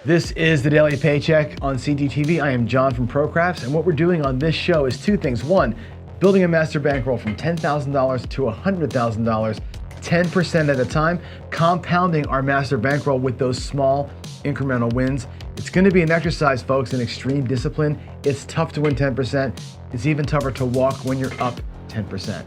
This is the Daily Paycheck on CTTV. I am John from ProCrafts, and what we're doing on this show is two things. One, building a master bankroll from $10,000 to $100,000, 10% at a time, compounding our master bankroll with those small incremental wins. It's going to be an exercise, folks, in extreme discipline. It's tough to win 10%. It's even tougher to walk when you're up 10%.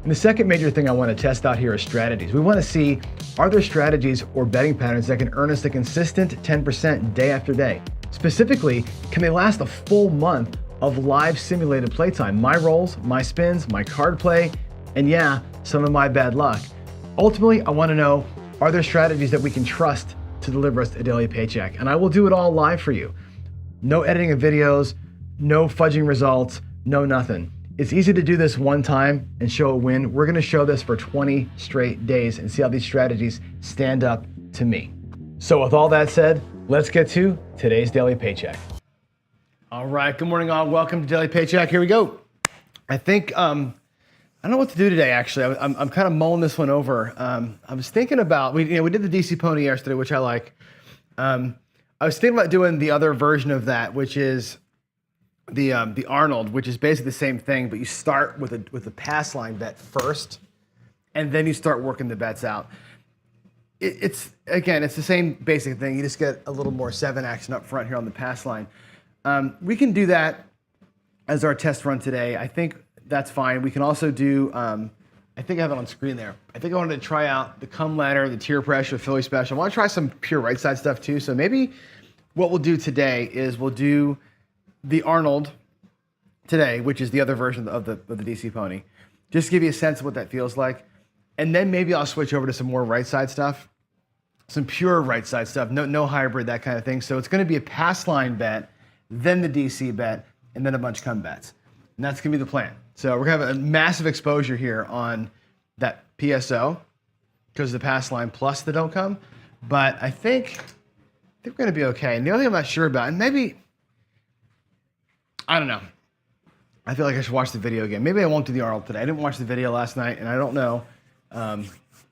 And the second major thing I want to test out here is strategies. We want to see, are there strategies or betting patterns that can earn us a consistent 10% day after day? Specifically, can they last a full month of live simulated playtime? My rolls, my spins, my card play, and yeah, some of my bad luck. Ultimately, I want to know, are there strategies that we can trust to deliver us a daily paycheck? And I will do it all live for you. No editing of videos, no fudging results, no nothing. It's easy to do this one time and show a win. We're gonna show this for 20 straight days and see how these strategies stand up to me. So with all that said, let's get to today's Daily Paycheck. All right, good morning all. Welcome to Daily Paycheck. Here we go. I think, I don't know what to do today actually. I'm kind of mulling this one over. I was thinking about, we did the DC Pony yesterday, which I like. I was thinking about doing the other version of that, which is the Arnold, which is basically the same thing, but you start with a pass line bet first, and then you start working the bets out. It's the same basic thing. You just get a little more 7 action up front here on the pass line. We can do that as our test run today. I think that's fine. We can also do, I think I have it on screen there. I think I wanted to try out the Come Ladder, the Tier Pressure, Philly Special. I want to try some pure right side stuff too. So maybe what we'll do today is we'll do the Arnold today, which is the other version of the DC Pony. Just to give you a sense of what that feels like. And then maybe I'll switch over to some more right side stuff, some pure right side stuff, no hybrid, that kind of thing. So it's going to be a pass line bet, then the DC bet, and then a bunch of come bets. And that's going to be the plan. So we're going to have a massive exposure here on that PSO because of the pass line plus the don't come. But I think we're going to be okay. And the only thing I'm not sure about, and maybe, I don't know. I feel like I should watch the video again. Maybe I won't do the Arnold today. I didn't watch the video last night, and I don't know.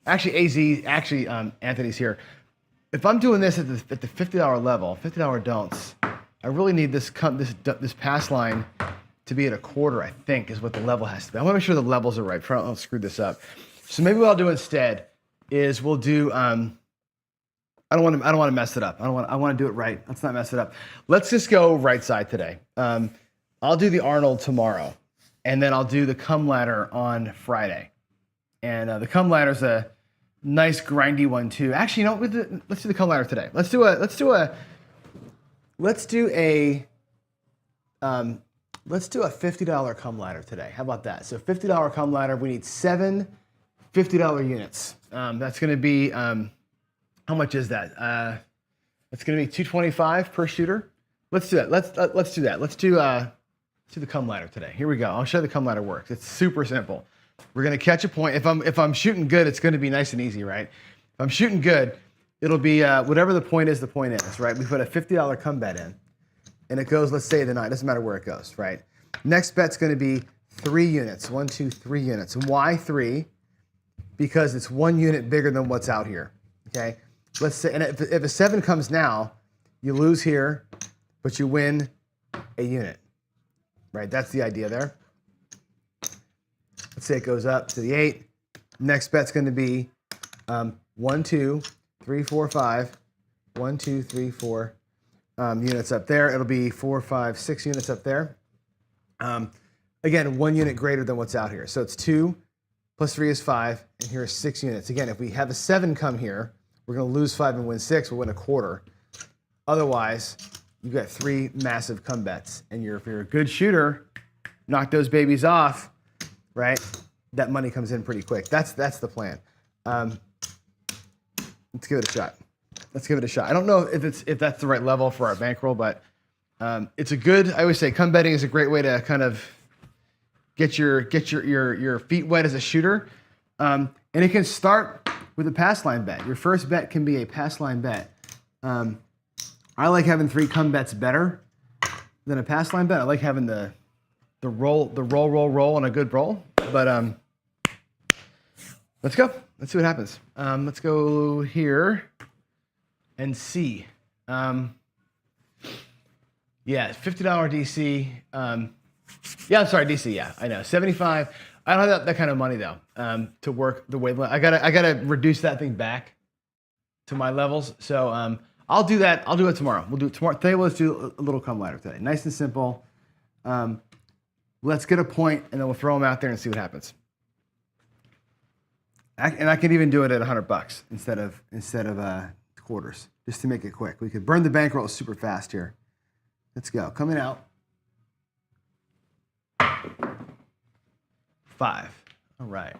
Anthony's here. If I'm doing this at the $50 level, $50 don'ts, I really need this pass line to be at a quarter, I think, is what the level has to be. I want to make sure the levels are right. I'll screw this up. So maybe what I'll do instead is we'll do, I don't want to mess it up. I want to do it right. Let's not mess it up. Let's just go right side today. I'll do the Arnold tomorrow, and then I'll do the Come Ladder on Friday. And the Come Ladder's a nice grindy one too. Actually, let's do the Come Ladder today. Let's do a $50 Come Ladder today. How about that? So $50 Come Ladder. We need 7 $50 units. That's going to be how much is that? It's going to be $225 per shooter. Let's do that. Let's do that. Let's do the Come Ladder today. Here we go. I'll show you the Come Ladder works. It's super simple. We're going to catch a point. If I'm shooting good, it's going to be nice and easy, right? If I'm shooting good, it'll be whatever the point is, right? We put a $50 come bet in, and it goes, let's say the night. Doesn't matter where it goes, right? Next bet's going to be 3 units. 1, 2, 3 units. And why 3? Because it's 1 unit bigger than what's out here, okay? Let's say, and if a 7 comes now, you lose here, but you win a unit, right? That's the idea there. Let's say it goes up to the 8. Next bet's going to be 1, 2, 3, 4, 5. 1, 2, 3, 4 units up there. It'll be 4, 5, 6 units up there. Again, 1 unit greater than what's out here. So it's 2 plus 3 is 5, and here are 6 units. Again, if we have a 7 come here, we're going to lose 5 and win 6. We'll win a quarter. Otherwise, you've got 3 massive come bets. And if you're a good shooter, knock those babies off, right? That money comes in pretty quick. That's the plan. Let's give it a shot. Let's give it a shot. I don't know if that's the right level for our bankroll, but it's a good. I always say come betting is a great way to kind of get your feet wet as a shooter, and it can start with a pass line bet. Your first bet can be a pass line bet. I like having 3 come bets better than a pass line bet. I like having the roll on a good roll. But let's go. Let's see what happens. Let's go here and see. Yeah, $50 DC. Yeah, I'm sorry, DC. Yeah, I know. 75. I don't have that kind of money though to work the way. I gotta reduce that thing back to my levels. So I'll do that. I'll do it tomorrow. We'll do it tomorrow. Today, let's do a little come ladder today. Nice and simple. Let's get a point, and then we'll throw them out there and see what happens. And I could even do it at $100 instead of quarters, just to make it quick. We could burn the bankroll super fast here. Let's go. Coming out. 5. All right.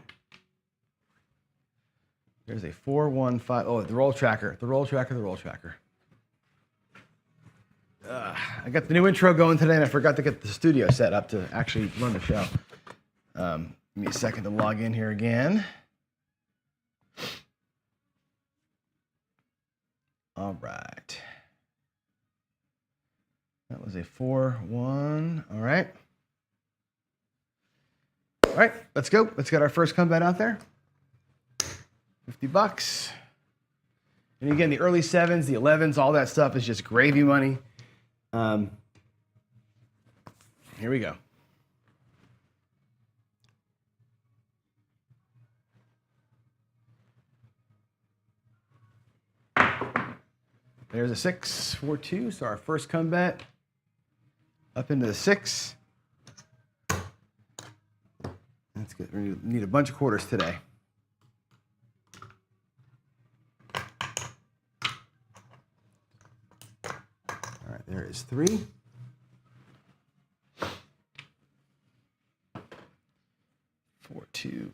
There's a 4, 1, 5. Oh, the roll tracker. The roll tracker. The roll tracker. I got the new intro going today, and I forgot to get the studio set up to actually run the show. Give me a second to log in here again. All right. That was a 4, 1. All right. All right, let's go. Let's get our first come bet out there. $50. And again, the early 7s, the 11s, all that stuff is just gravy money. Here we go. There's a 6, 4, 2. So our first come bet up into the 6. That's good. We need a bunch of quarters today. All right, there is 3. 4, 2.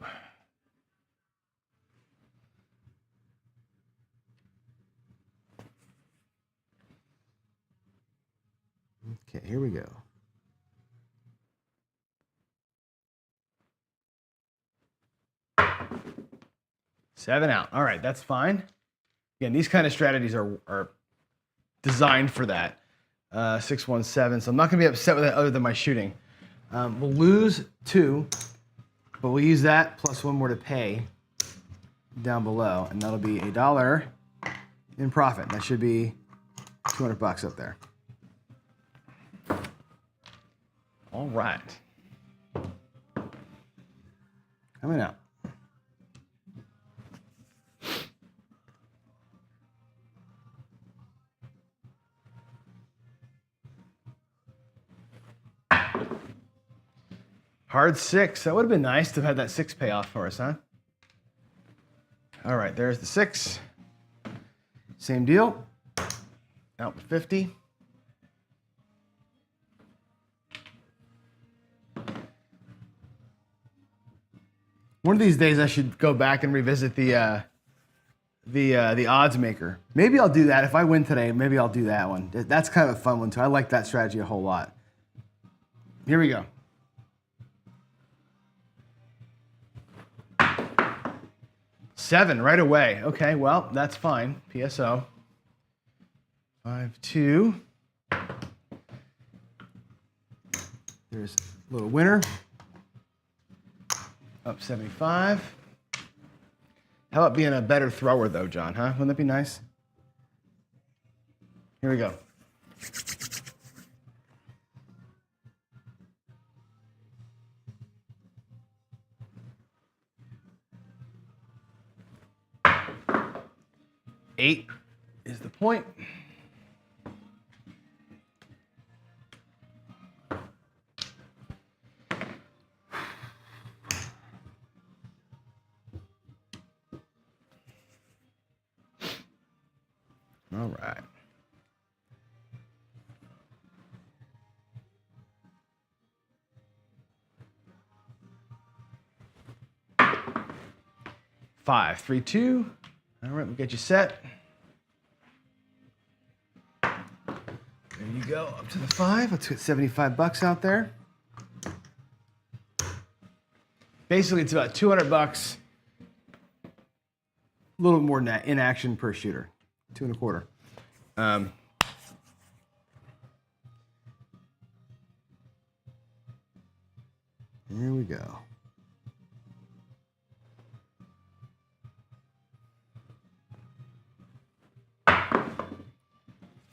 Okay, here we go. Seven out. All right, that's fine. Again, these kind of strategies are designed for that. 6, 1, 7. So I'm not going to be upset with that other than my shooting. We'll lose 2, but we'll use that plus 1 more to pay down below, and that'll be $1 in profit. That should be $200 up there. All right. Coming out. Hard 6. That would have been nice to have had that 6 pay off for us, huh? All right, there's the 6. Same deal. Out with 50. One of these days, I should go back and revisit the odds maker. Maybe I'll do that. If I win today, maybe I'll do that one. That's kind of a fun one, too. I like that strategy a whole lot. Here we go. Seven right away. Okay, well, that's fine. PSO. 5, 2. There's a little winner. Up 75. How about being a better thrower, though, John, huh? Wouldn't that be nice? Here we go. Eight is the point. All right. Five, 3, 2. All right, we'll get you set. There you go, up to the 5. Let's get 75 bucks out there. Basically, it's about 200 bucks. A little more net in action per shooter. 2 1/4. Here we go.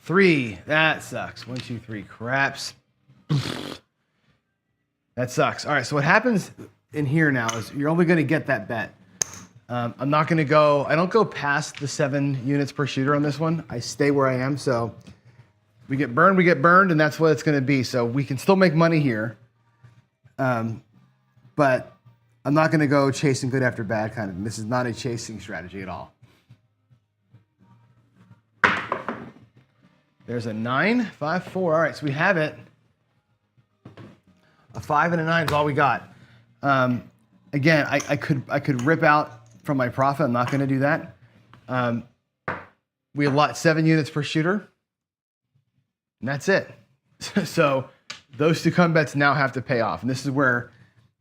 Three. That sucks. 1, 2, 3. Craps. That sucks. All right. So what happens in here now is you're only going to get that bet. I'm not going to go. I don't go past the 7 units per shooter on this one. I stay where I am. So we get burned, and that's what it's going to be. So we can still make money here. But I'm not going to go chasing good after bad kind of. This is not a chasing strategy at all. There's a 9, 5, 4. All right, so we have it. A 5 and a 9 is all we got. Again, I could rip out from my profit. I'm not going to do that. We allot 7 units per shooter, and that's it. So those 2 come bets now have to pay off, and this is where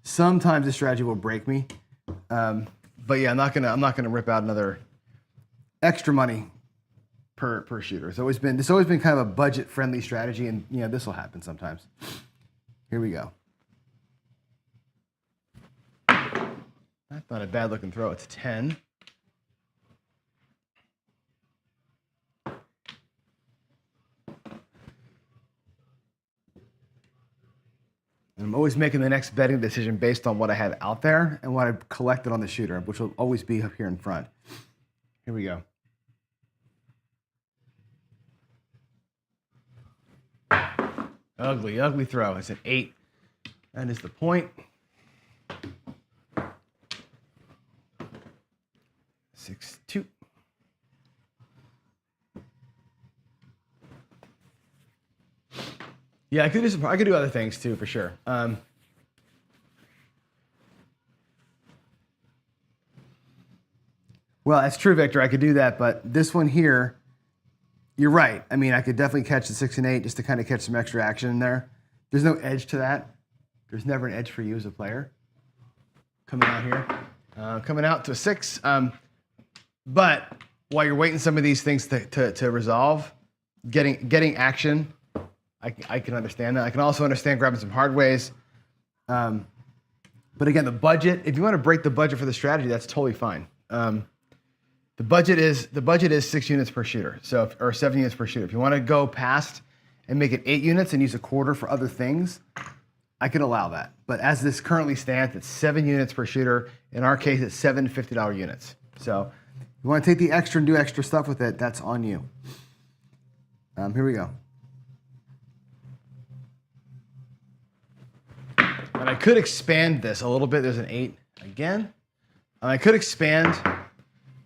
sometimes the strategy will break me. But yeah, I'm not gonna rip out another extra money per shooter. It's always been kind of a budget friendly strategy, and you know this will happen sometimes. Here we go. That's not a bad looking throw. It's a 10. And I'm always making the next betting decision based on what I have out there and what I've collected on the shooter, which will always be up here in front. Here we go. Ugly, ugly throw. It's an 8. That is the point. 6, 2. Yeah, I could do other things too, for sure. Well, that's true, Victor. I could do that, but this one here, you're right. I mean, I could definitely catch the 6 and 8 just to kind of catch some extra action in there. There's no edge to that. There's never an edge for you as a player. Coming out here, coming out to a 6. But while you're waiting some of these things to resolve, getting action, I can understand that. I can also understand grabbing some hard ways. But again, the budget, if you want to break the budget for the strategy, that's totally fine. The budget is 6 units per shooter, or 7 units per shooter. If you want to go past and make it 8 units and use a quarter for other things, I can allow that. But as this currently stands, it's 7 units per shooter. In our case, it's 7 $50 units. So if you want to take the extra and do extra stuff with it, that's on you. Here we go. And I could expand this a little bit. There's an 8 again. I could expand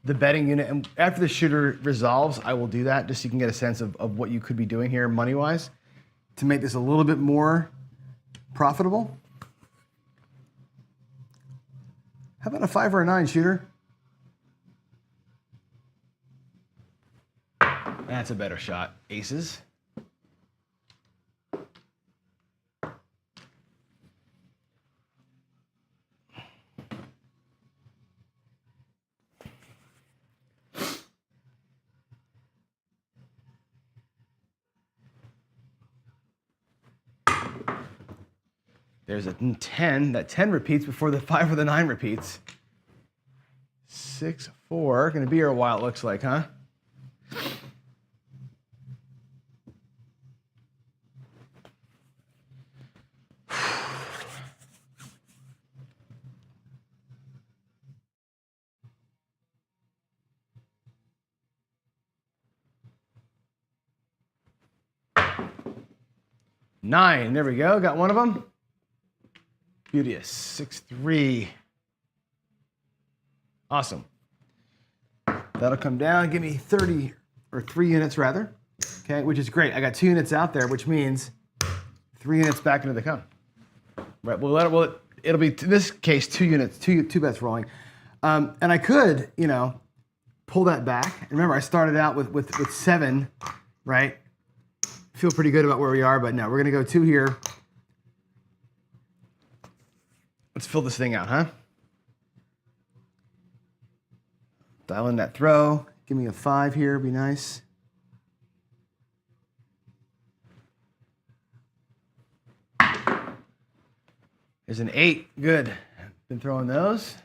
the betting unit, and after the shooter resolves, I will do that just so you can get a sense of what you could be doing here money-wise to make this a little bit more profitable. How about a 5 or a 9 shooter? That's a better shot. Aces. There's a 10. That 10 repeats before the 5 or the 9 repeats. 6, 4. Going to be here a while, it looks like, huh? Nine. There we go. Got one of them. Beauteous. 6, 3. Awesome. That'll come down. Give me 30 or 3 units rather. Okay, which is great. I got 2 units out there, which means 3 units back into the account. Right. It'll be in this case 2 units, two bets rolling. And I could, pull that back. And remember, I started out with 7, right? feel pretty good about where we are, but no, we're gonna go 2 here. Let's fill this thing out, huh? Dial in that throw. Give me a 5 here, be nice. There's an 8, good. Been throwing those.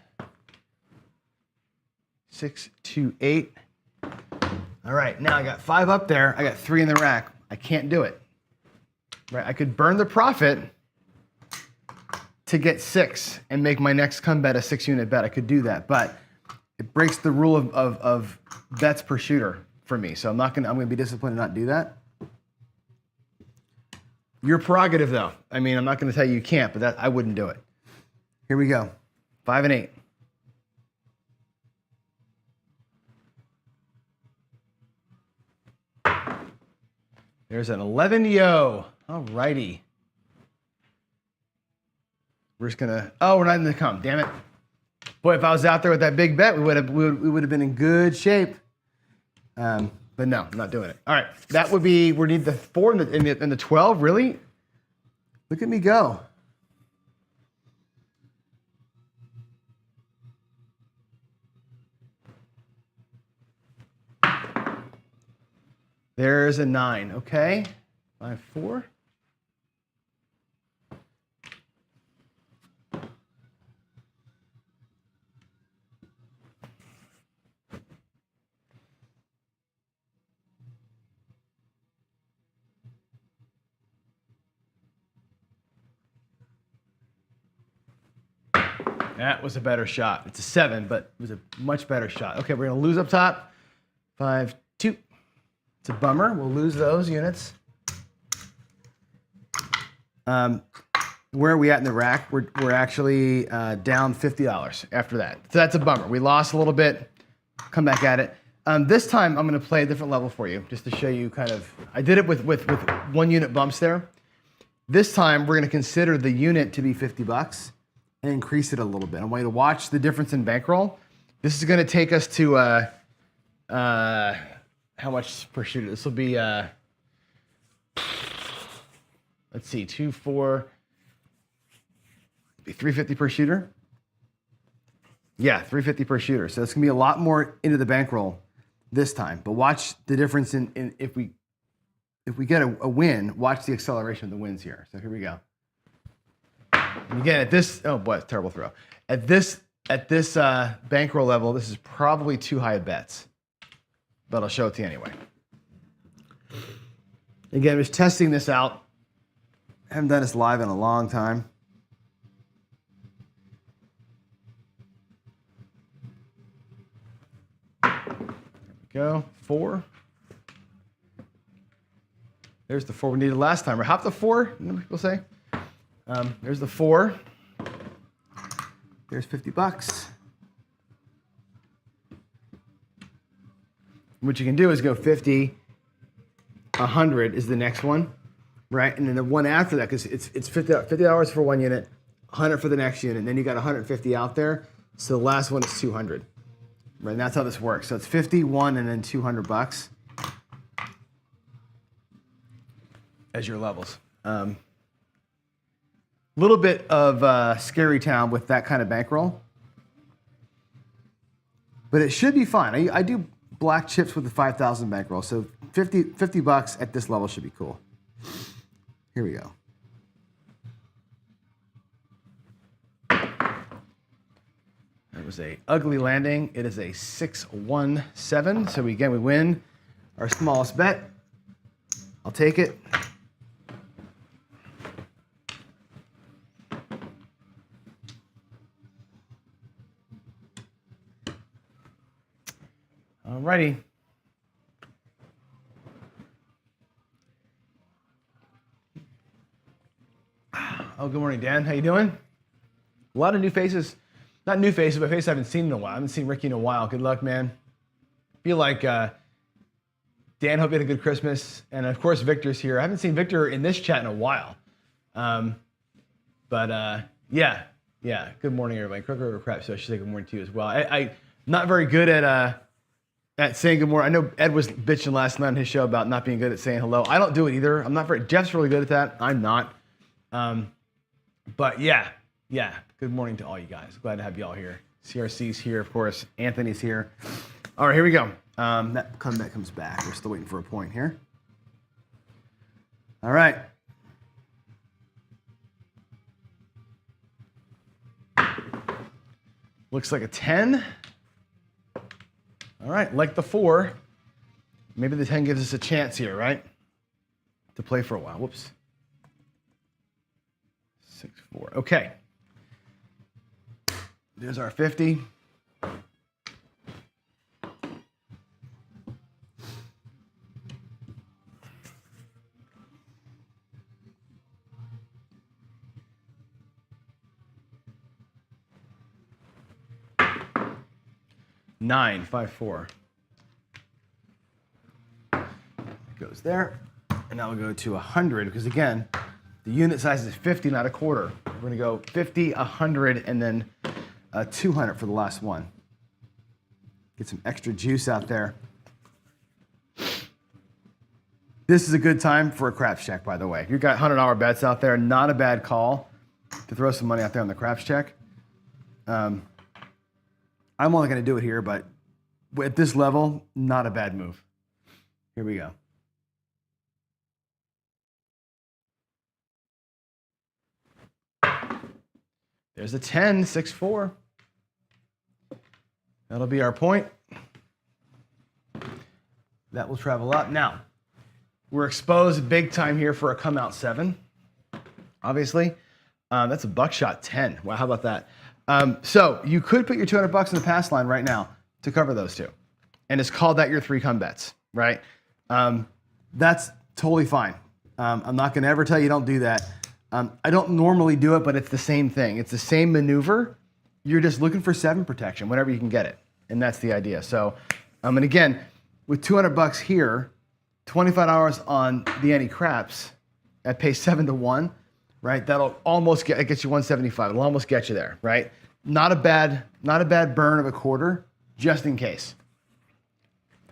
6, 2, 8. All right, now I got 5 up there. I got 3 in the rack. I can't do it. Right, I could burn the profit to get 6 and make my next come bet a 6-unit bet. I could do that, but it breaks the rule of bets per shooter for me. So I'm gonna be disciplined and not do that. Your prerogative though. I mean, I'm not gonna tell you can't, but I wouldn't do it. Here we go. 5 and 8. There's an 11 yo. All righty. We're just gonna, oh, we're not in the come, damn it. Boy, if I was out there with that big bet, we would have been in good shape. But no, I'm not doing it. All right, that would be, we need the 4 and the 12, really? Look at me go. There's a 9, okay. 5, 4. That was a better shot. It's a 7, but it was a much better shot. Okay, we're gonna lose up top. 5, 2. It's a bummer. We'll lose those units. Where are we at in the rack? We're actually down $50 after that. So that's a bummer. We lost a little bit. Come back at it. This time I'm going to play a different level for you, just to show you kind of. I did it with 1 unit bumps there. This time we're going to consider the unit to be $50 and increase it a little bit. I want you to watch the difference in bankroll. This is going to take us to how much per shooter? This will be let's see, 2, 4. Be $350 per shooter. Yeah, $350 per shooter. So it's gonna be a lot more into the bankroll this time. But watch the difference in if we get a win. Watch the acceleration of the wins here. So here we go. And again, at this, oh boy, terrible throw. At this bankroll level, this is probably too high of bets. But I'll show it to you anyway. Again, just testing this out. I haven't done this live in a long time. Go 4. There's the 4 we needed last time. Or half the 4, people say. There's the 4. There's $50. What you can do is go 50, 100 is the next one, right? And then the one after that, because it's $50 for 1 unit, 100 for the next unit, and then you got 150 out there. So the last one is 200. Right, and that's how this works. So it's 50, 1, and then $200 as your levels. Little bit of scary town with that kind of bankroll, but it should be fine. I do black chips with the 5,000 bankroll, so $50 at this level should be cool. Here we go. That was a ugly landing. It is a 6-1-7. So we win our smallest bet. I'll take it. All righty. Oh, good morning, Dan. How you doing? A lot of new faces. Not new faces, but faces I haven't seen in a while. I haven't seen Ricky in a while. Good luck, man. Feel like Dan, hope you had a good Christmas. And of course, Victor's here. I haven't seen Victor in this chat in a while. Yeah. Good morning, everybody. Crook or Crap, so I should say good morning to you as well. I'm not very good at at saying good morning. I know Ed was bitching last night on his show about not being good at saying hello. I don't do it either. I'm not very, Jeff's really good at that. I'm not. But yeah. Good morning to all you guys. Glad to have you all here. CRC's here, of course. Anthony's here. All right, here we go. That comes back. We're still waiting for a point here. All right. Looks like a 10. All right, like the 4. Maybe the 10 gives us a chance here, right? To play for a while. Whoops. 6-4. Okay. There's our 50. Nine, 5-4. Goes there. And now we'll go to 100 because again, the unit size is 50, not a quarter. We're going to go 50, 100, and then 200 for the last one. Get some extra juice out there. This is a good time for a craps check, by the way. If you've got $100 bets out there, not a bad call to throw some money out there on the craps check. I'm only going to do it here, but at this level, not a bad move. Here we go. There's a 10, 6-4. That'll be our point. That will travel up. Now, we're exposed big time here for a come out 7. Obviously, that's a buckshot 10. Wow, how about that? So you could put your $200 in the pass line right now to cover those two. And it's called that your 3 come bets, right? That's totally fine. I'm not going to ever tell you don't do that. I don't normally do it, but it's the same thing. It's the same maneuver. You're just looking for 7 protection whenever you can get it. And that's the idea. So, and again, with $200 here, $25 on the any craps at pace 7-1, right? That'll almost get, it gets you 175. It'll almost get you there, right? Not a bad burn of a quarter, just in case.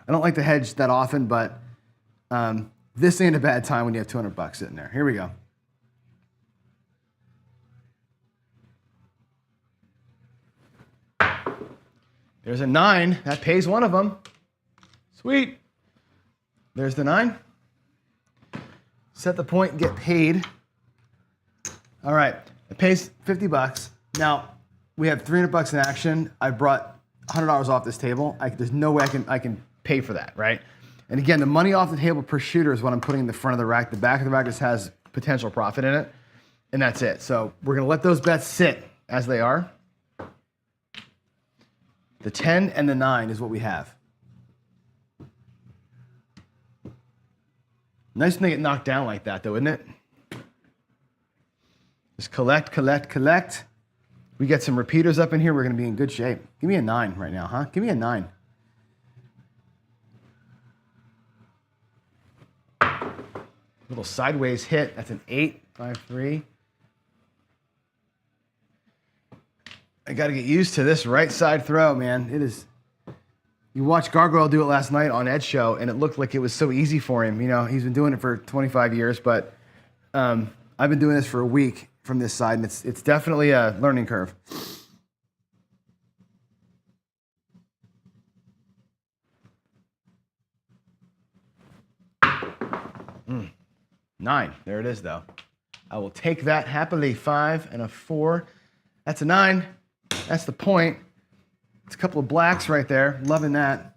I don't like to hedge that often, but this ain't a bad time when you have $200 sitting there. Here we go. There's a 9. That pays one of them. Sweet. There's the 9. Set the point and get paid. All right. It pays $50. Now, we have $300 in action. I brought $100 off this table. There's no way I can pay for that, right? And again, the money off the table per shooter is what I'm putting in the front of the rack. The back of the rack just has potential profit in it, and that's it. So we're going to let those bets sit as they are. The 10 and the 9 is what we have. Nice when they get knocked down like that, though, isn't it? Just collect, collect, collect. We get some repeaters up in here. We're going to be in good shape. Give me a 9 right now, huh? Give me a 9. Little sideways hit. That's an 8, 5-3. I got to get used to this right side throw, man. It is. You watched Gargoyle do it last night on Ed's show, and it looked like it was so easy for him. You know, he's been doing it for 25 years, but I've been doing this for a week from this side, and it's definitely a learning curve. Nine. There it is, though. I will take that happily. 5 and a 4. That's a 9. That's the point. It's a couple of blacks right there. Loving that.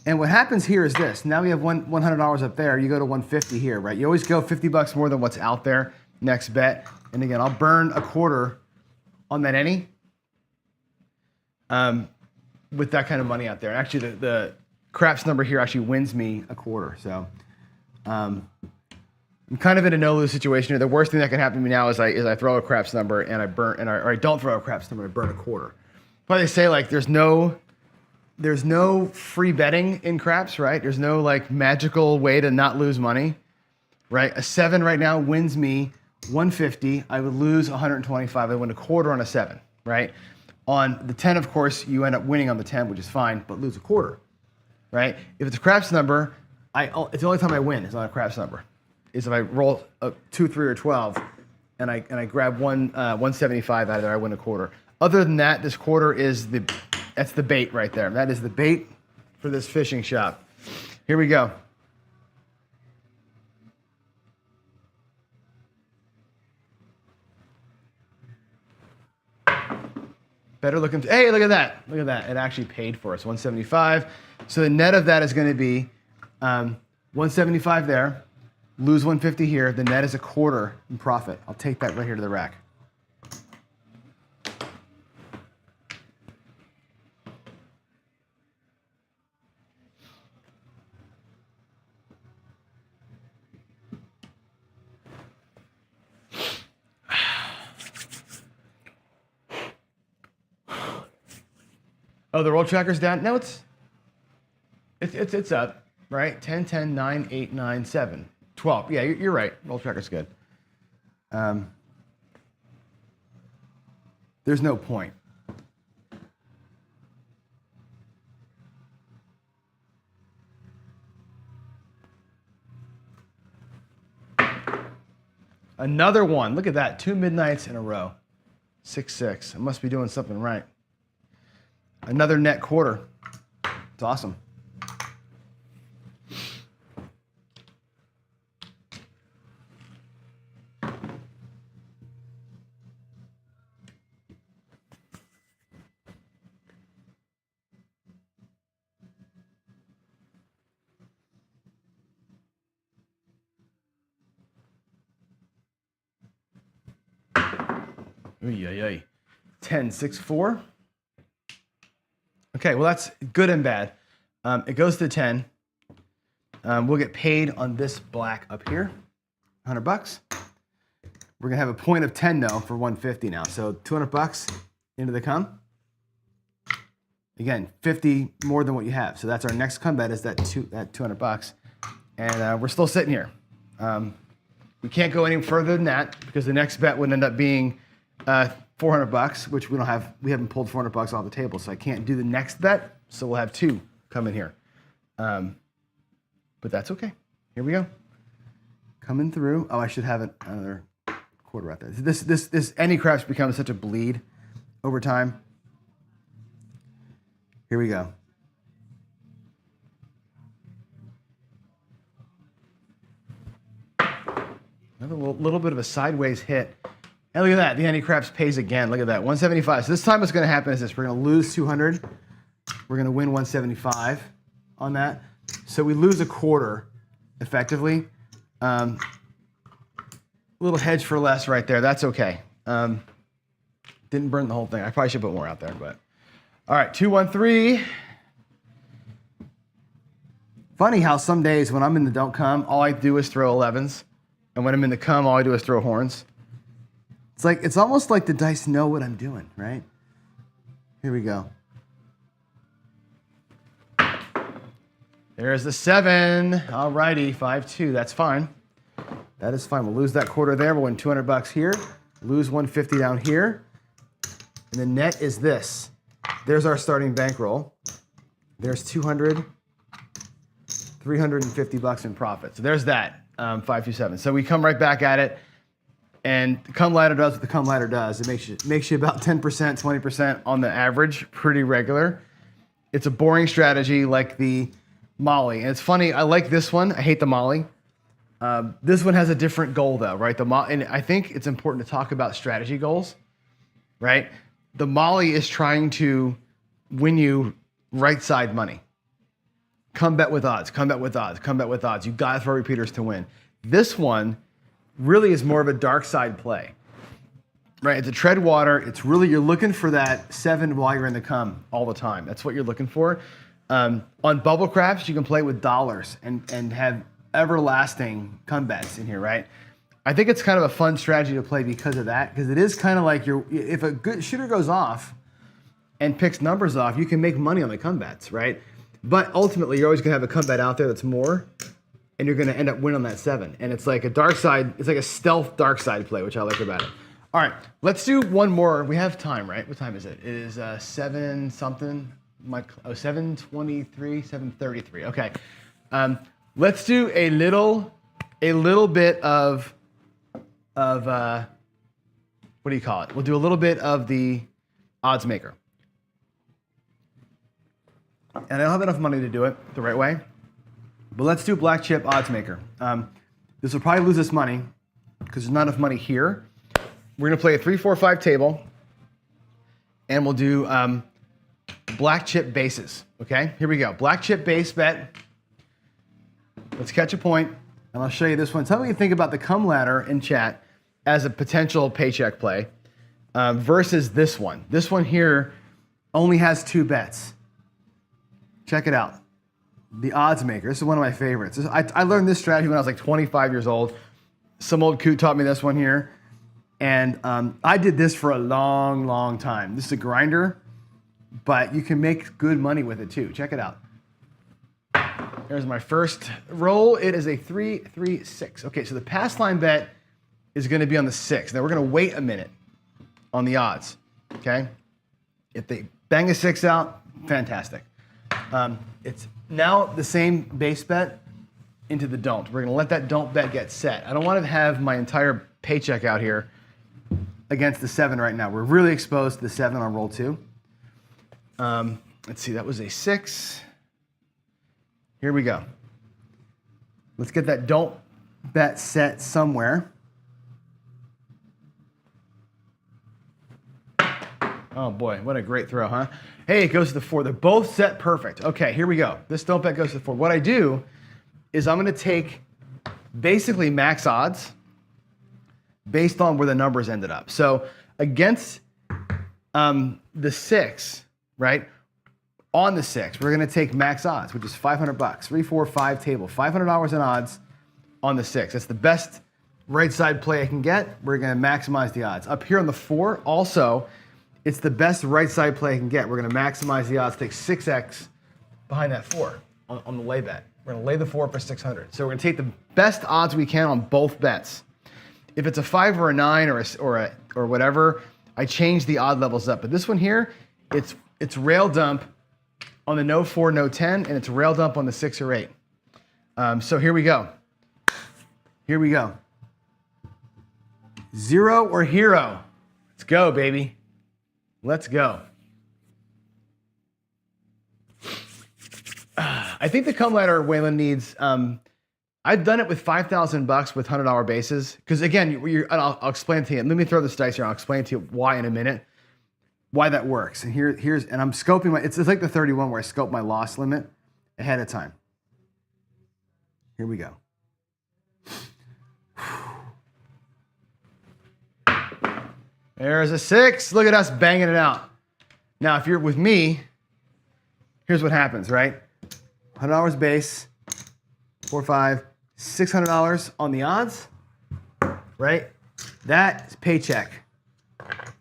And what happens here is this. Now we have $100 up there. You go to 150 here, right? You always go $50 more than what's out there. Next bet. And again, I'll burn a quarter on that any with that kind of money out there. And actually, the craps number here actually wins me a quarter. So I'm kind of in a no-lose situation here. The worst thing that can happen to me now is I throw a craps number and I burn, or I don't throw a craps number and I burn a quarter. But they say like there's no free betting in craps, right? There's no like magical way to not lose money, right? A 7 right now wins me 150. I would lose 125. I win a quarter on a 7, right? On the 10, of course, you end up winning on the 10, which is fine, but lose a quarter. right? If it's a craps number, it's the only time I win. It's not a craps number. Is if I roll a 2, 3, or 12, and I grab 175 out of there, I win a quarter. Other than that, this quarter is that's the bait right there. That is the bait for this fishing shop. Here we go. Better looking. Hey, look at that. Look at that. It actually paid for us, 175. So the net of that is going to be 175 there, lose 150 here. The net is a quarter in profit. I'll take that right here to the rack. Oh, the roll tracker's down? No, it's up, right? 10, 10, 9, 8, 9, 7, 12. Yeah, you're right. Roll tracker's good. There's no point. Another one. Look at that. 2 midnights in a row. 6, 6. I must be doing something right. Another net quarter. It's awesome. Oy, oy, oy. 10, 6, 4. Okay, well, that's good and bad. It goes to 10. We'll get paid on this black up here, $100. We're gonna have a point of 10 though for 150 now. So $200 into the come. Again, 50 more than what you have. So that's our next come bet is that $200. And we're still sitting here. We can't go any further than that because the next bet would end up being $400, which we haven't pulled $400 off the table, so I can't do the next bet. So we'll have 2 come in here, but that's okay. Here we go, coming through. Oh, I should have another quarter out there. This any craps becomes such a bleed over time. Here we go. Another little bit of a sideways hit. And look at that, the anti-craps pays again. Look at that, 175. So this time what's gonna happen is this, we're gonna lose 200. We're gonna win 175 on that. So we lose a quarter, effectively. A little hedge for less right there, that's okay. Didn't burn the whole thing. I probably should put more out there, but. All right, 213. Funny how some days when I'm in the don't come, all I do is throw 11s. And when I'm in the come, all I do is throw horns. It's almost like the dice know what I'm doing, right? Here we go. There's the 7. All righty, 5-2. That's fine. That is fine. We'll lose that quarter there. We'll win $200 here. Lose 150 down here. And the net is this. There's our starting bankroll. There's 200, $350 in profit. So there's that, 527. So we come right back at it. And the come ladder does what the come ladder does. It makes you about 10%, 20% on the average, pretty regular. It's a boring strategy like the Molly. And it's funny, I like this one. I hate the Molly. This one has a different goal though, right? And I think it's important to talk about strategy goals, right? The Molly is trying to win you right side money. Come bet with odds, come bet with odds, come bet with odds. You gotta throw repeaters to win. This one really is more of a dark side play, right? It's a tread water. It's really, you're looking for that 7 while you're in the come all the time. That's what you're looking for. On bubble craps, you can play with dollars and have everlasting come bets in here, right? I think it's kind of a fun strategy to play because of that, because it is kind of like if a good shooter goes off and picks numbers off, you can make money on the come bets, right? But ultimately, you're always gonna have a come bet out there that's more, and you're gonna end up winning on that 7. And it's like a dark side, it's like a stealth dark side play, which I like about it. All right, let's do one more. We have time, right? What time is it? It is 7 something. Oh, 723, 733. Okay. Let's do a little bit of what do you call it? We'll do a little bit of the odds maker. And I don't have enough money to do it the right way, but let's do black chip odds maker. This will probably lose us money because there's not enough money here. We're gonna play a 3, 4, 5 table, and we'll do black chip bases. Okay, here we go. Black chip base bet. Let's catch a point, and I'll show you this one. Tell me what you think about the come ladder in chat as a potential paycheck play versus this one. This one here only has 2 bets. Check it out. The odds maker. This is one of my favorites. I learned this strategy when I was like 25 years old. Some old coot taught me this one here. And I did this for a long, long time. This is a grinder, but you can make good money with it too. Check it out. There's my first roll. It is a 3, 3, 6. Okay, so the pass line bet is going to be on the 6. Now we're going to wait a minute on the odds. Okay, if they bang a 6 out, fantastic. It's now the same base bet into the don't. We're going to let that don't bet get set. I don't want to have my entire paycheck out here against the 7 right now. We're really exposed to the 7 on roll 2. Let's see, that was a 6. Here we go. Let's get that don't bet set somewhere. Oh boy, what a great throw, huh? Hey, it goes to the 4. They're both set perfect. Okay, here we go. This don't bet goes to the 4. What I do is I'm gonna take basically max odds based on where the numbers ended up. So against the 6, right? On the 6, we're gonna take max odds, which is $500. 3, 4, 5 table, $500 in odds on the 6. That's the best right side play I can get. We're gonna maximize the odds. Up here on the 4, also, it's the best right side play I can get. We're gonna maximize the odds, take 6x behind that 4 on the lay bet. We're gonna lay the 4 for 600. So we're gonna take the best odds we can on both bets. If it's a 5 or a 9 or whatever, I change the odd levels up. But this one here, it's rail dump on the no 4, no 10, and it's rail dump on the 6 or 8. So here we go. Here we go. 0 or hero. Let's go, baby. Let's go. I think the come ladder Waylon needs. I've done it with $5,000 with $100 bases. Because again, I'll explain it to you. Let me throw this dice here. I'll explain to you why in a minute. Why that works. And and I'm scoping it's like the 31 where I scope my loss limit ahead of time. Here we go. There's a 6. Look at us banging it out. Now, if you're with me, here's what happens, right? $100 base, 4, 5, $600 on the odds, right? That's paycheck,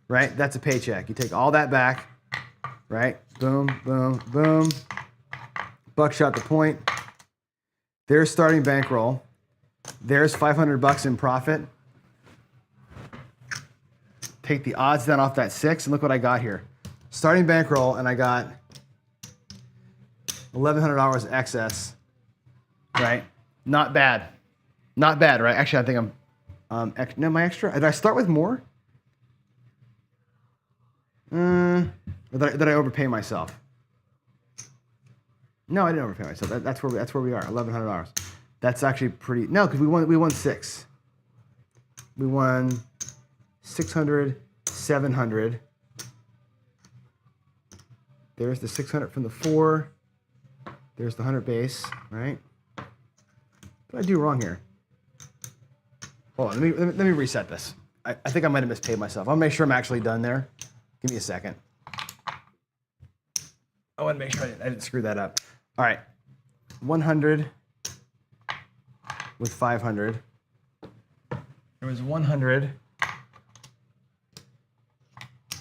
right? That's a paycheck. You take all that back, right? Boom, boom, boom. Buckshot the point. There's starting bankroll. There's $500 in profit. Take the odds down off that 6, and look what I got here. Starting bankroll, and I got $1,100 excess, right? Not bad. Not bad, right? Actually, I think I'm, no, my extra, did I start with more? Or did I overpay myself? No, I didn't overpay myself. That's where we are, $1,100. That's actually pretty, no, because we won 6. We won 600, 700. There's the 600 from the 4. There's the 100 base, right? What did I do wrong here? Hold on, let me reset this. I think I might have mispaid myself. I'll make sure I'm actually done there. Give me a second. I want to make sure I didn't screw that up. All right, 100 with 500. There was 100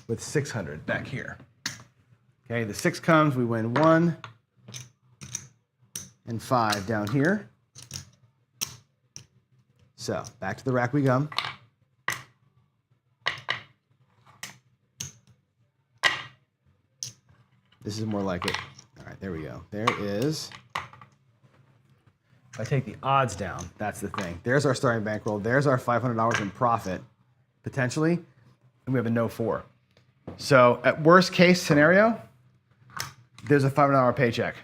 with 600 back here. Okay, the 6 comes, we win 1 and 5 down here. So back to the rack we go. This is more like it. All right, there we go. There is. If I take the odds down, that's the thing. There's our starting bankroll. There's our $500 in profit, potentially, and we have a no 4. So at worst case scenario, there's a $500 paycheck,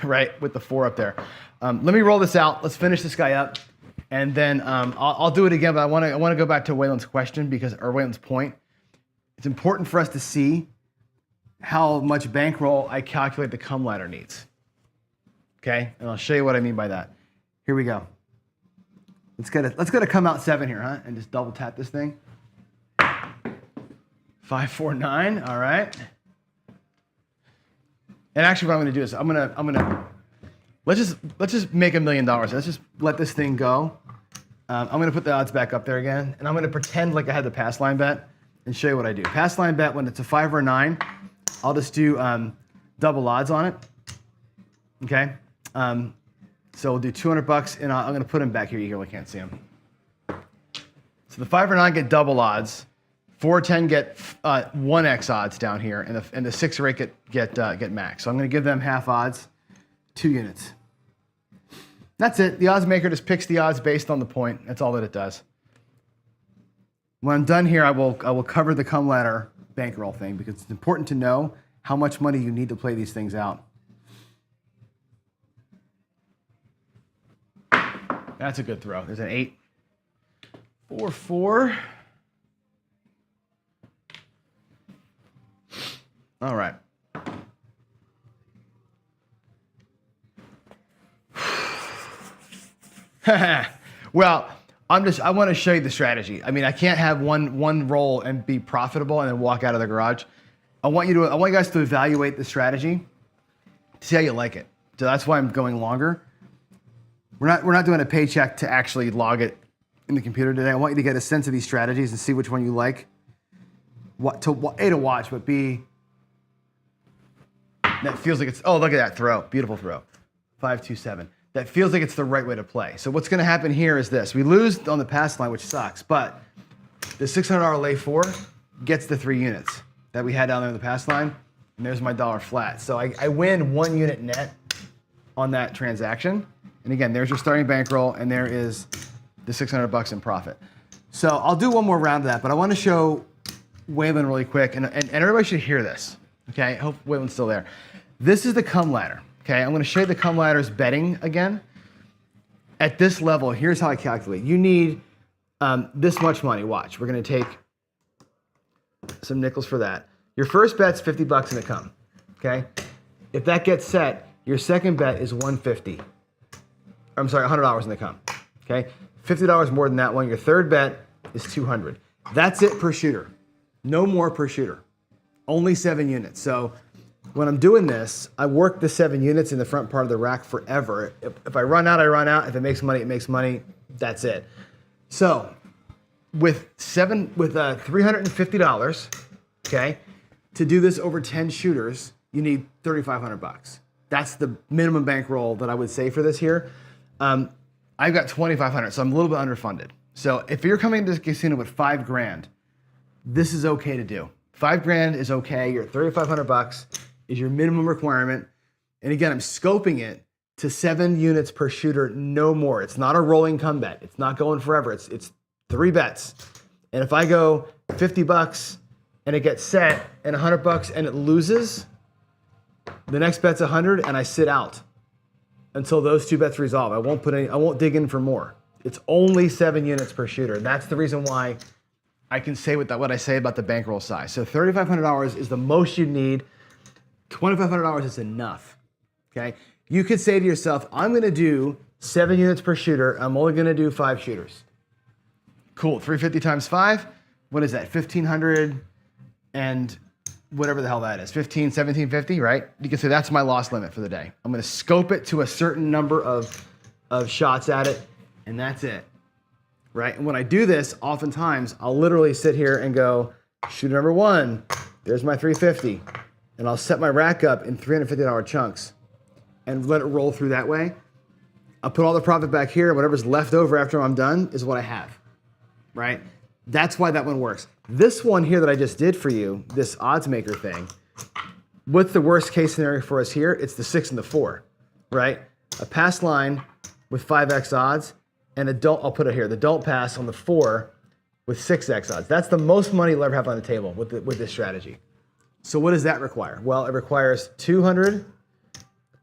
right, with the 4 up there. Let me roll this out. Let's finish this guy up, and then I'll do it again. But I want to go back to Waylon's question or Waylon's point. It's important for us to see how much bankroll I calculate the come ladder needs. Okay, and I'll show you what I mean by that. Here we go. Let's get a come out 7 here, huh? And just double tap this thing. 5, 4, 9. All right. And actually, what I'm going to do is let's just make $1 million. Let's just let this thing go. I'm going to put the odds back up there again, and I'm going to pretend like I had the pass line bet and show you what I do. Pass line bet when it's a 5 or a 9, I'll just do double odds on it. Okay. So we'll do $200, and I'm going to put them back here. You really can't see them. So the 5 or 9 get double odds. 4 or 10 get 1x odds down here, and the 6 or 8 get max. So I'm going to give them half odds, 2 units. That's it. The odds maker just picks the odds based on the point. That's all that it does. When I'm done here, I will cover the come ladder bankroll thing because it's important to know how much money you need to play these things out. That's a good throw. There's an 8. 4, 4. All right. Well, I want to show you the strategy. I mean, I can't have one roll and be profitable and then walk out of the garage. I want you guys to evaluate the strategy to see how you like it. So that's why I'm going longer. We're not doing a paycheck to actually log it in the computer today. I want you to get a sense of these strategies and see which one you like. To watch, but B, that feels like it's, oh, look at that throw. Beautiful throw. 5, 2, 7. That feels like it's the right way to play. So what's going to happen here is this. We lose on the pass line, which sucks, but the $600 lay 4 gets the 3 units that we had down there in the pass line, and there's my dollar flat. So I win 1 unit net on that transaction. And again, there's your starting bankroll, and there is the $600 in profit. So I'll do one more round of that, but I want to show Waylon really quick, and everybody should hear this. Okay, I hope Waylon's still there. This is the come ladder. Okay, I'm going to show you the come ladder's betting again. At this level, here's how I calculate. You need this much money. Watch, we're going to take some nickels for that. Your first bet's $50 in the come. Okay, if that gets set, your second bet is $150. I'm sorry, $100 in the come. Okay, $50 more than that one. Your third bet is $200. That's it per shooter. No more per shooter. Only 7 units. So when I'm doing this, I work the 7 units in the front part of the rack forever. If I run out, I run out. If it makes money, it makes money. That's it. So with $350, okay, to do this over 10 shooters, you need $3,500. That's the minimum bankroll that I would say for this here. I've got $2,500, so I'm a little bit underfunded. So if you're coming to this casino with $5,000, this is okay to do. $5,000 is okay. Your $3,500 is your minimum requirement. And again, I'm scoping it to 7 units per shooter, no more. It's not a rolling come bet. It's not going forever. It's 3 bets. And if I go $50 and it gets set and $100 and it loses, the next bet's 100 and I sit out until those 2 bets resolve. I won't dig in for more. It's only 7 units per shooter. And that's the reason why I can say what I say about the bankroll size. So $3,500 is the most you need. $2,500 is enough. Okay? You could say to yourself, I'm going to do 7 units per shooter. I'm only going to do 5 shooters. Cool. 350 times 5. What is that? 1,500 and whatever the hell that is. 1750, right? You can say that's my loss limit for the day. I'm going to scope it to a certain number of shots at it, and that's it. Right? And when I do this, oftentimes I'll literally sit here and go, shooter number 1, there's my 350. And I'll set my rack up in $350 chunks and let it roll through that way. I'll put all the profit back here, and whatever's left over after I'm done is what I have. Right? That's why that one works. This one here that I just did for you, this odds maker thing, What's the worst case scenario for us here? It's the 6 and the 4, right? A pass line with 5x odds, and I'll put it here, the don't pass on the 4 with 6x odds. That's the most money you'll ever have on the table with this strategy. So what does that require? Well, it requires 200,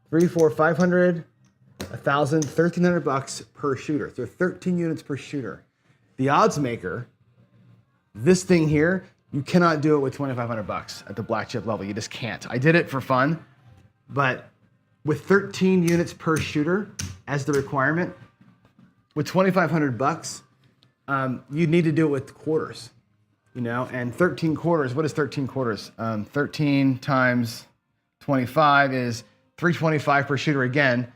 3, 4, 500, 1,000, 1,300 bucks per shooter. So 13 units per shooter. The odds maker, this thing here, you cannot do it with 2,500 bucks at the black chip level. You just can't. I did it for fun, but with 13 units per shooter as the requirement, with 2,500 bucks, you need to do it with quarters, you know, and 13 quarters, what is 13 quarters? 13 times 25 is 325 per shooter again.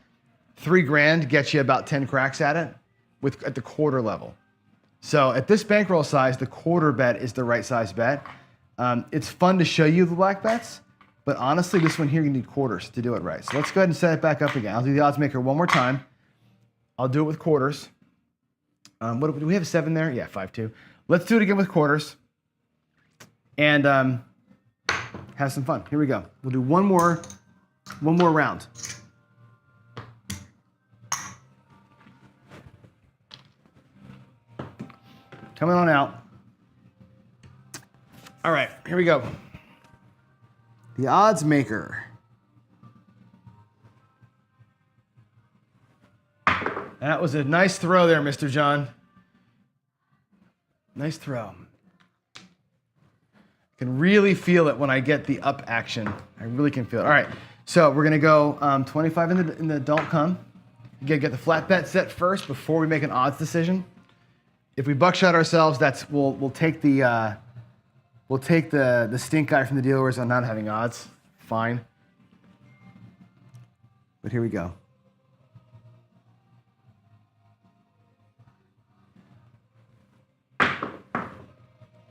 $3,000 gets you about 10 cracks at it at the quarter level. So at this bankroll size, the quarter bet is the right size bet. It's fun to show you the black bets, but honestly, this one here, you need quarters to do it right. So let's go ahead and set it back up again. I'll do the odds maker one more time. I'll do it with quarters. Do we have a 7 there? Yeah, 5-2. Let's do it again with quarters and have some fun. Here we go. We'll do one more round. Coming on out. All right, here we go. The odds maker. That was a nice throw there, Mr. John. Nice throw. I can really feel it when I get the up action. I really can feel it. All right, so we're gonna go 25 in the don't come. You gotta get the flat bet set first before we make an odds decision. If we buckshot ourselves, we'll take the stink eye from the dealers on not having odds. Fine. But here we go.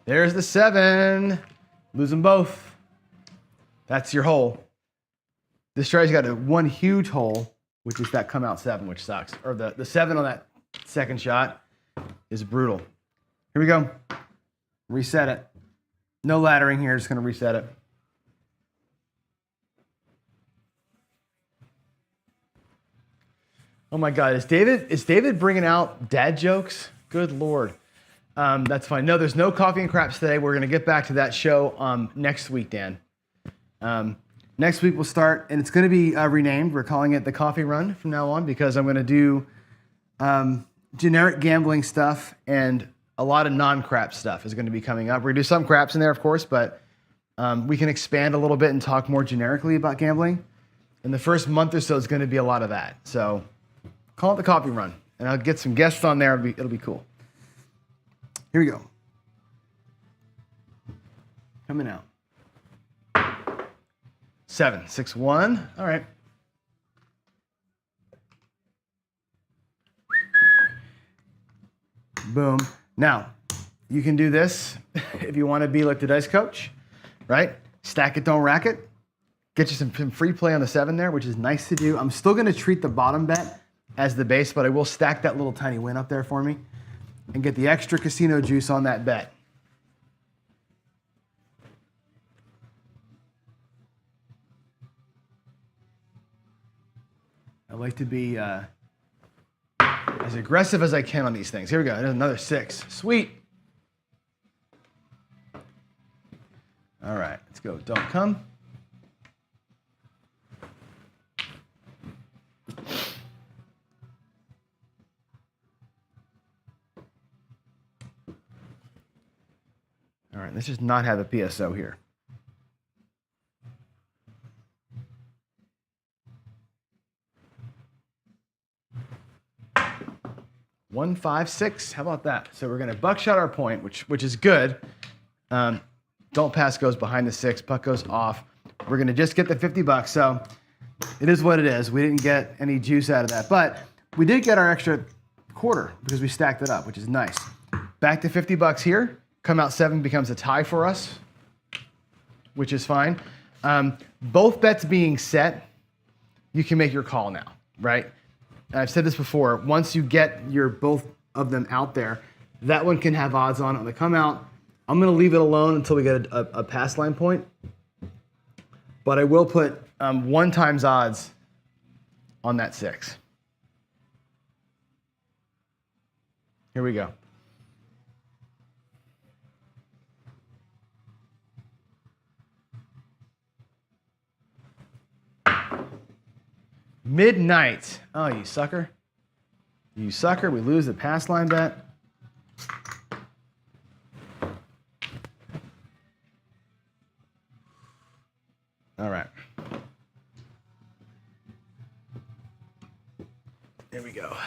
There's the 7. Lose them both. That's your hole. This strategy's got one huge hole, which is that come out 7, which sucks. Or the 7 on that second shot is brutal. Here we go. Reset it. No laddering here, just gonna reset it. Oh my God, is David bringing out dad jokes? Good Lord. That's fine. No, there's no coffee and craps today. We're gonna get back to that show next week, Dan. Next week we'll start, and it's gonna be renamed. We're calling it the Coffee Run from now on because I'm gonna do generic gambling stuff and a lot of non-crap stuff is going to be coming up. We're going to do some craps in there, of course, but we can expand a little bit and talk more generically about gambling. In the first month or so, it's going to be a lot of that. So call it the Coffee Run, and I'll get some guests on there. It'll be cool. Here we go. Coming out. 7, 6, 1. All right. Boom. Now, you can do this if you want to be like the dice coach, right? Stack it, don't rack it. Get you some free play on the 7 there, which is nice to do. I'm still going to treat the bottom bet as the base, but I will stack that little tiny win up there for me and get the extra casino juice on that bet. I like to be as aggressive as I can on these things. Here we go. There's another 6. Sweet. All right, let's go. Don't come. All right, let's just not have a PSO here. One, 5, 6. How about that? So we're going to buckshot our point, which is good. Don't pass goes behind the 6. Puck goes off. We're going to just get the 50 bucks. So it is what it is. We didn't get any juice out of that, but we did get our extra quarter because we stacked it up, which is nice. Back to 50 bucks here. Come out 7 becomes a tie for us, which is fine. Both bets being set, you can make your call now, right? I've said this before, once you get your both of them out there, that one can have odds on it when they come out. I'm gonna leave it alone until we get a pass line point. but I will put 1 times odds on that 6. Here we go. Midnight. Oh, you sucker. You sucker. We lose the pass line bet. All right. There we go.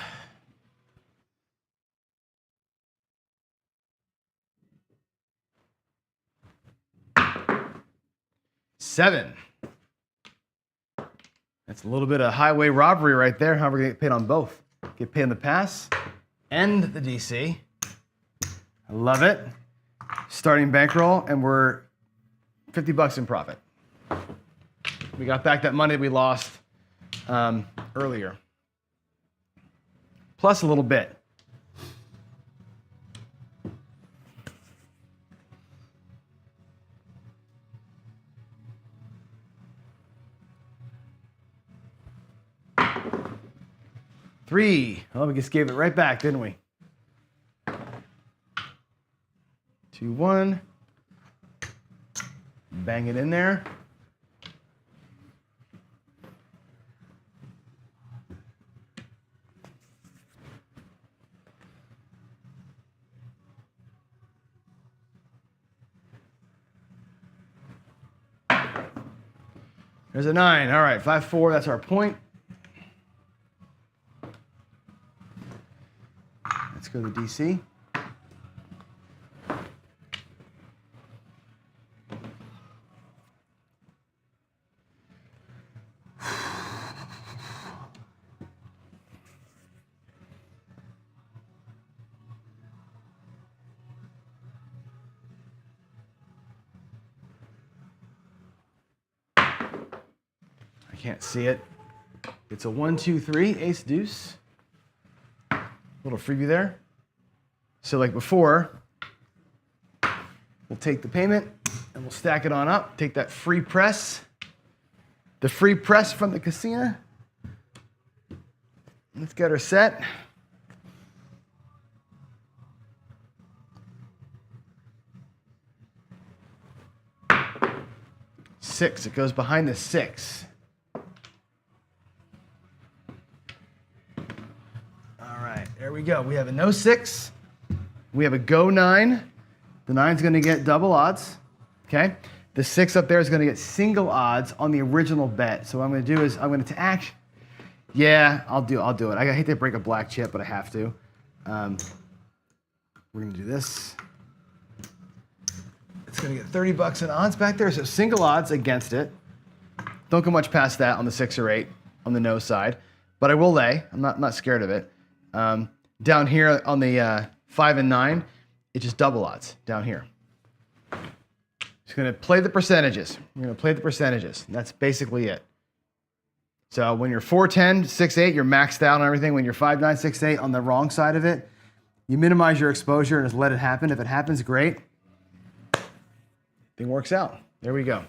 $7. That's a little bit of highway robbery right there. However, we get paid on both. Get paid on the pass and the DC. I love it. Starting bankroll, and we're $50 in profit. We got back that money we lost earlier. Plus a little bit. $3. Well, we just gave it right back, didn't we? 2, 1. Bang it in there. There's a 9. All right, 5-4. That's our point. Let's go to the DC. I can't see it. It's a 1, 2, 3, ace, deuce. Little freebie there. So like before, we'll take the payment and we'll stack it on up. Take that free press, the free press from the casino. Let's get her set. Six. It goes behind the 6. There we go. We have a no 6. We have a go 9. The 9's going to get double odds. Okay. The 6 up there is going to get single odds on the original bet. So what I'm going to do is I'm going to act. Yeah, I'll do it. I hate to break a black chip, but I have to. We're going to do this. It's going to get $30 in odds back there. So single odds against it. Don't go much past that on the 6 or 8 on the no side, but I will lay. I'm not scared of it. Down here on the 5 and 9, it's just double odds down here. Just going to play the percentages. We're going to play the percentages. That's basically it. So when you're 4-10, 6-8, you're maxed out on everything. When you're 5-9, 6-8 on the wrong side of it, you minimize your exposure and just let it happen. If it happens, great. Thing works out. There we go.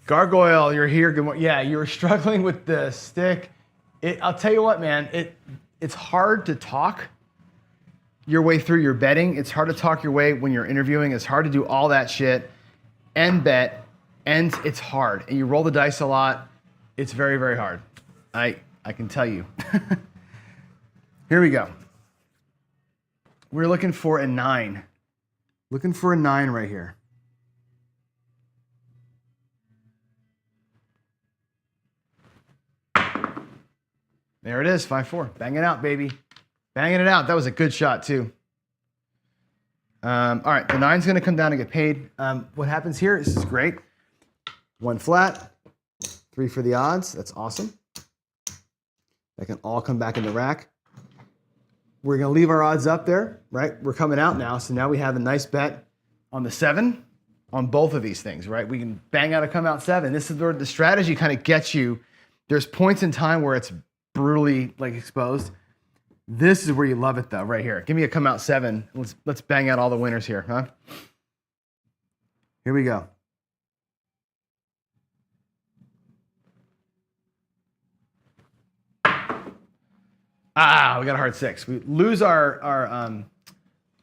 Gargoyle, you're here. Good morning. Yeah, you were struggling with the stick. I'll tell you what, man. It's hard to talk your way through your betting. It's hard to talk your way when you're interviewing. It's hard to do all that shit and bet, and it's hard. And you roll the dice a lot. It's very, very hard. I can tell you. Here we go. We're looking for a 9. Looking for a 9 right here. There it is, 5-4. Bang it out, baby. Banging it out. That was a good shot, too. All right, the 9's going to come down and get paid. What happens here, this is great. 1 flat, 3 for the odds. That's awesome. That can all come back in the rack. We're going to leave our odds up there, right? We're coming out now, so now we have a nice bet on the 7 on both of these things, right? We can bang out a come out 7. This is where the strategy kind of gets you. There's points in time where it's brutally like exposed. This is where you love it though, right here. Give me a come out 7. Let's bang out all the winners here, huh? Here we go. Ah, we got a hard 6. We lose our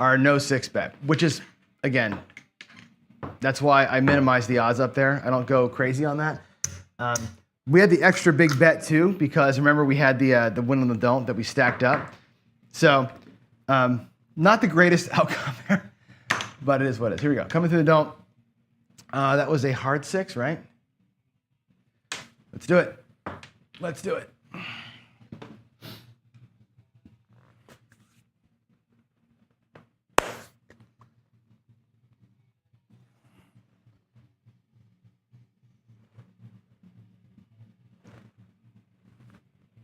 no 6 bet, which is, again, that's why I minimize the odds up there. I don't go crazy on that. We had the extra big bet too, because remember we had the win on the don't that we stacked up. So not the greatest outcome there, but it is what it is. Here we go. Coming through the don't. That was a hard 6, right? Let's do it. Let's do it.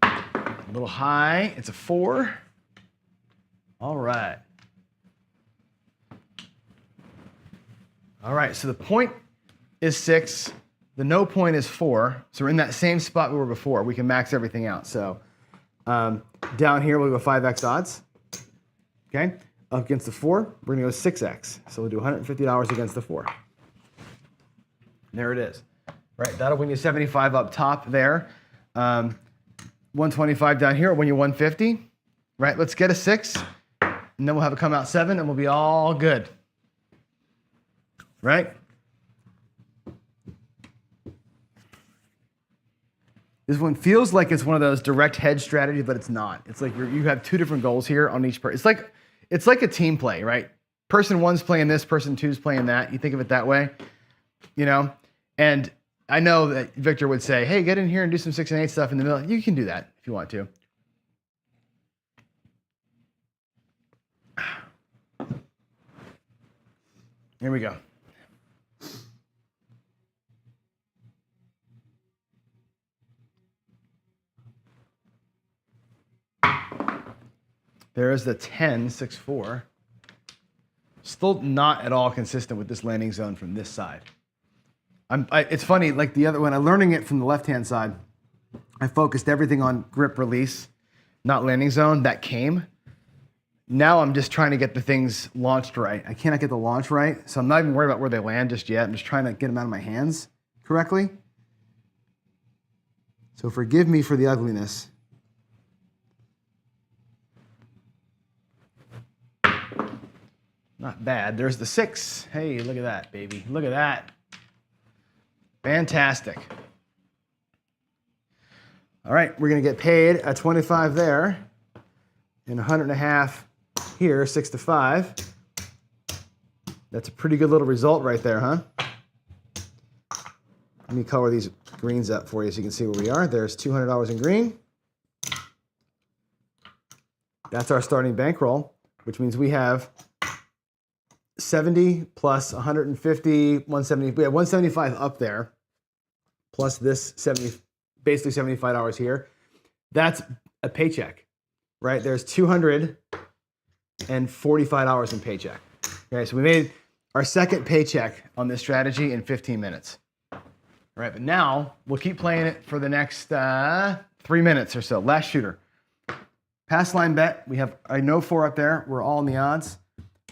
A little high. It's a 4. All right. All right, so the point is 6. The no point is 4. So we're in that same spot we were before. We can max everything out. So down here, we'll go 5x odds. Okay. Up against the 4, we're going to go 6x. So we'll do $150 against the 4. There it is. Right, that'll win you 75 up top there. 125 down here will win you 150. Right, let's get a 6, and then we'll have it come out 7, and we'll be all good. Right? This one feels like it's one of those direct hedge strategies, but it's not. It's like you have 2 different goals here on each person. It's like a team play, right? Person 1's playing this, person 2's playing that. You think of it that way, you know? And I know that Victor would say, hey, get in here and do some 6 and 8 stuff in the middle. You can do that if you want to. Here we go. There's the 10, 6, 4. Still not at all consistent with this landing zone from this side. It's funny, like the other, when I'm learning it from the left-hand side, I focused everything on grip release, not landing zone. That came. Now I'm just trying to get the things launched right. I cannot get the launch right, so I'm not even worried about where they land just yet. I'm just trying to get them out of my hands correctly. So forgive me for the ugliness. Not bad. There's the 6. Hey, look at that, baby. Look at that. Fantastic. All right, we're going to get paid a 25 there and 100.5 here, 6 to 5. That's a pretty good little result right there, huh? Let me color these greens up for you so you can see where we are. There's $200 in green. That's our starting bankroll, which means we have 70 plus 150, 170. We have 175 up there, plus this 70, basically $75 here. That's a paycheck, right? There's $245 in paycheck. Okay, so we made our second paycheck on this strategy in 15 minutes. All right, but now we'll keep playing it for the next 3 minutes or so. Last shooter. Pass line bet. We have a no 4 up there. We're all in the odds.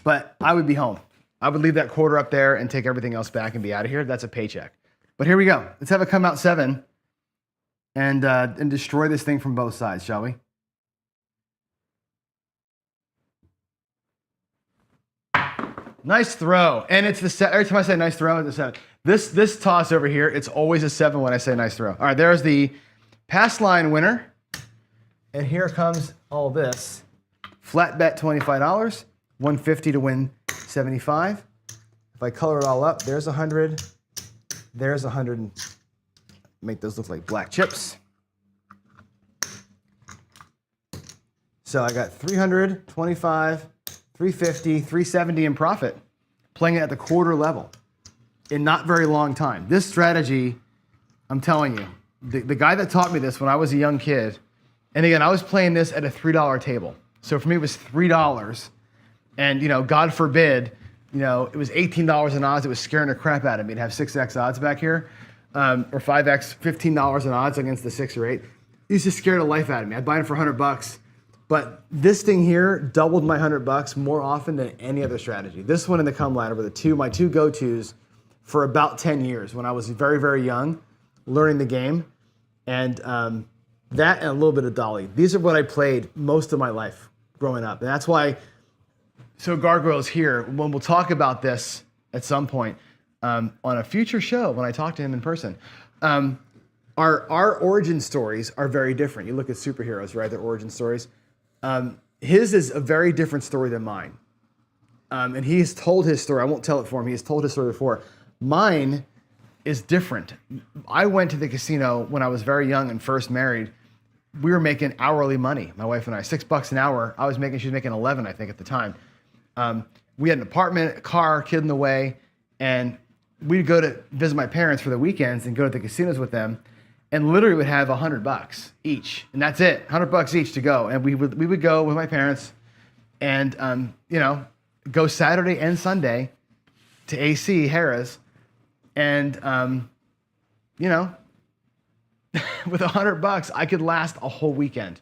But I would be home. I would leave that quarter up there and take everything else back and be out of here. That's a paycheck. But here we go. Let's have it come out 7 and destroy this thing from both sides, shall we? Nice throw. And it's the every time I say nice throw, it's a 7. This toss over here, it's always a 7 when I say nice throw. All right, there's the pass line winner. And here comes all this. Flat bet $25, 150 to win 75. If I color it all up, there's 100. There's 100. Make those look like black chips. So I got 300, 25, 350, 370 in profit, playing it at the quarter level in not very long time. This strategy, I'm telling you, the guy that taught me this when I was a young kid, and again, I was playing this at a $3 table. So for me, it was $3. And, you know, God forbid, you know, it was $18 in odds. It was scaring the crap out of me to have 6x odds back here, or 5x, $15 in odds against the 6 or 8. It used to scare the life out of me. I'd buy it for $100. But this thing here doubled my $100 more often than any other strategy. This one and the come ladder were my two go-tos for about 10 years when I was very, very young, learning the game. And that and a little bit of dolly. These are what I played most of my life growing up. And that's why, so Gargoyle's here. When we'll talk about this at some point on a future show when I talk to him in person. Our origin stories are very different. You look at superheroes, right? Their origin stories. His is a very different story than mine. And he's told his story. I won't tell it for him. He has told his story before. Mine is different. I went to the casino when I was very young and first married. We were making hourly money, my wife and I, $6 an hour. She was making 11, I think, at the time. We had an apartment, a car, kid in the way, and we'd go to visit my parents for the weekends and go to the casinos with them, and literally would have $100 each, and that's it, $100 each to go. And we would go with my parents, and go Saturday and Sunday to AC Harrah's, and with $100, I could last a whole weekend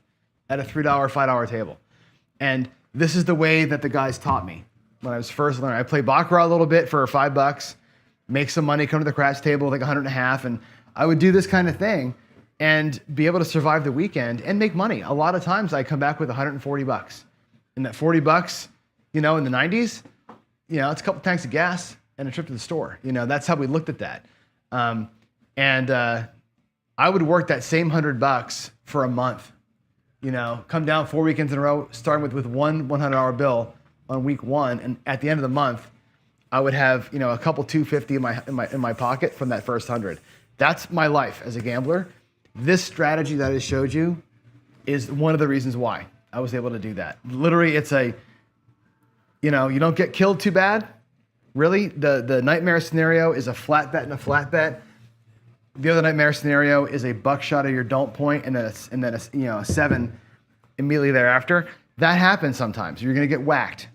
at a $3, $5 table. And this is the way that the guys taught me when I was first learning. I played baccarat a little bit for $5, make some money, come to the craps table like $150, and I would do this kind of thing and be able to survive the weekend and make money. A lot of times I come back with $140. And that $40, in the 90s, it's a couple tanks of gas and a trip to the store. That's how we looked at that. I would work that same $100 for a month. Come down 4 weekends in a row, starting with one $100 bill on week one, and at the end of the month, I would have a couple $250 in my pocket from that first 100. That's my life as a gambler. This strategy that I just showed you is one of the reasons why I was able to do that. Literally, it's you don't get killed too bad. Really, the nightmare scenario is a flat bet and a flat bet. The other nightmare scenario is a buckshot of your don't point and then a 7 immediately thereafter. That happens sometimes. You're going to get whacked.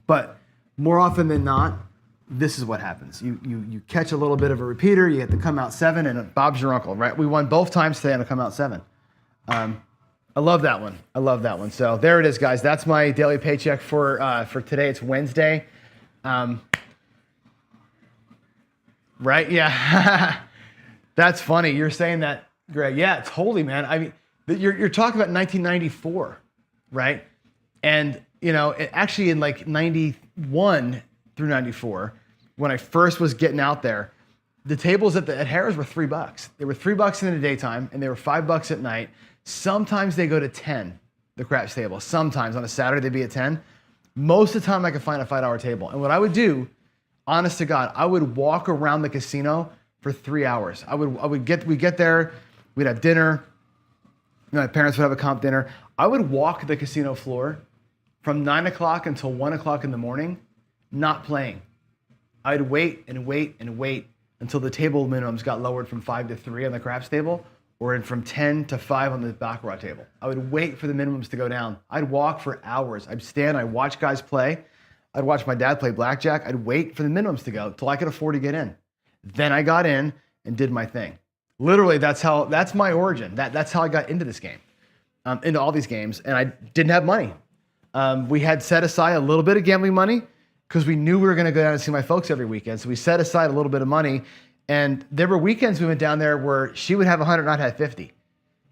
But more often than not, this is what happens. You catch a little bit of a repeater, you have to come out 7, and Bob's your uncle, right? We won both times today on a come out 7. I love that one. So there it is, guys. That's my daily paycheck for today. It's Wednesday. Right? Yeah. That's funny. You're saying that, Greg. Yeah, totally, man. I mean, you're talking about 1994, right? And, actually in like 91 through 94, when I first was getting out there, the tables at Harrah's were $3. They were $3 in the daytime, and they were $5 at night. Sometimes they go to 10, the craps table. Sometimes on a Saturday they'd be at 10. Most of the time I could find a $5 table. And what I would do, honest to God, I would walk around the casino for 3 hours. We'd get there, we'd have dinner. My parents would have a comp dinner. I would walk the casino floor from 9 o'clock until 1 o'clock in the morning, not playing. I'd wait and wait and wait until the table minimums got lowered from 5 to 3 on the craps table, or from 10 to 5 on the baccarat table. I would wait for the minimums to go down. I'd walk for hours. I'd stand, I'd watch guys play. I'd watch my dad play blackjack. I'd wait for the minimums to go till I could afford to get in. Then I got in and did my thing. Literally, that's my origin. That's how I got into this game, into all these games, and I didn't have money. We had set aside a little bit of gambling money because we knew we were going to go down and see my folks every weekend. So we set aside a little bit of money, and there were weekends we went down there where she would have 100 and I'd have 50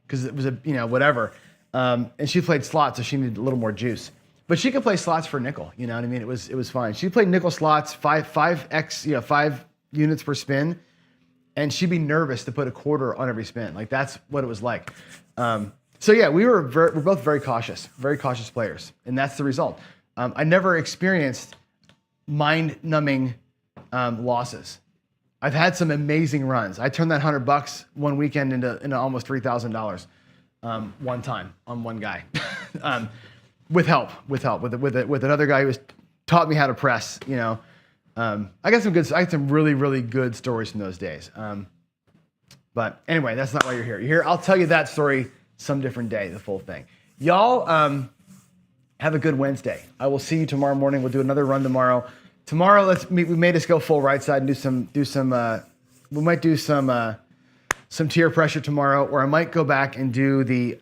because it was whatever. And she played slots, so she needed a little more juice. But she could play slots for a nickel. You know what I mean? It was fine. She played nickel slots, 5 units per spin, and she'd be nervous to put a quarter on every spin. Like that's what it was like. So yeah, we're both very cautious players, and that's the result. I never experienced mind-numbing losses. I've had some amazing runs. I turned that $100 one weekend into almost $3,000 one time on one guy, with help with another guy who taught me how to press. I got some really, really good stories from those days. But anyway, that's not why you're here. You're here. I'll tell you that story some different day, the full thing. Y'all have a good Wednesday. I will see you tomorrow morning. We'll do another run tomorrow. Tomorrow, we made us go full right side and do some. We might do some some tier pressure tomorrow, or I might go back and do the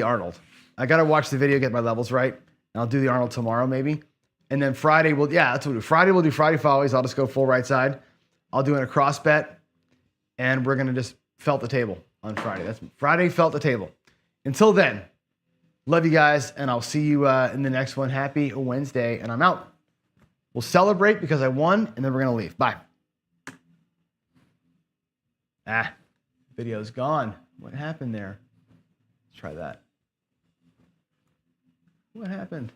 Arnold. I gotta watch the video, get my levels right, and I'll do the Arnold tomorrow maybe. And then Friday that's what we'll do. Friday we'll do Friday follies. I'll just go full right side. I'll do in a cross bet, and we're gonna just felt the table on Friday. That's Friday, felt the table. Until then, love you guys, and I'll see you in the next one. Happy Wednesday, and I'm out. We'll celebrate because I won, and then we're gonna leave. Bye. Video's gone. What happened there? Let's try that. What happened?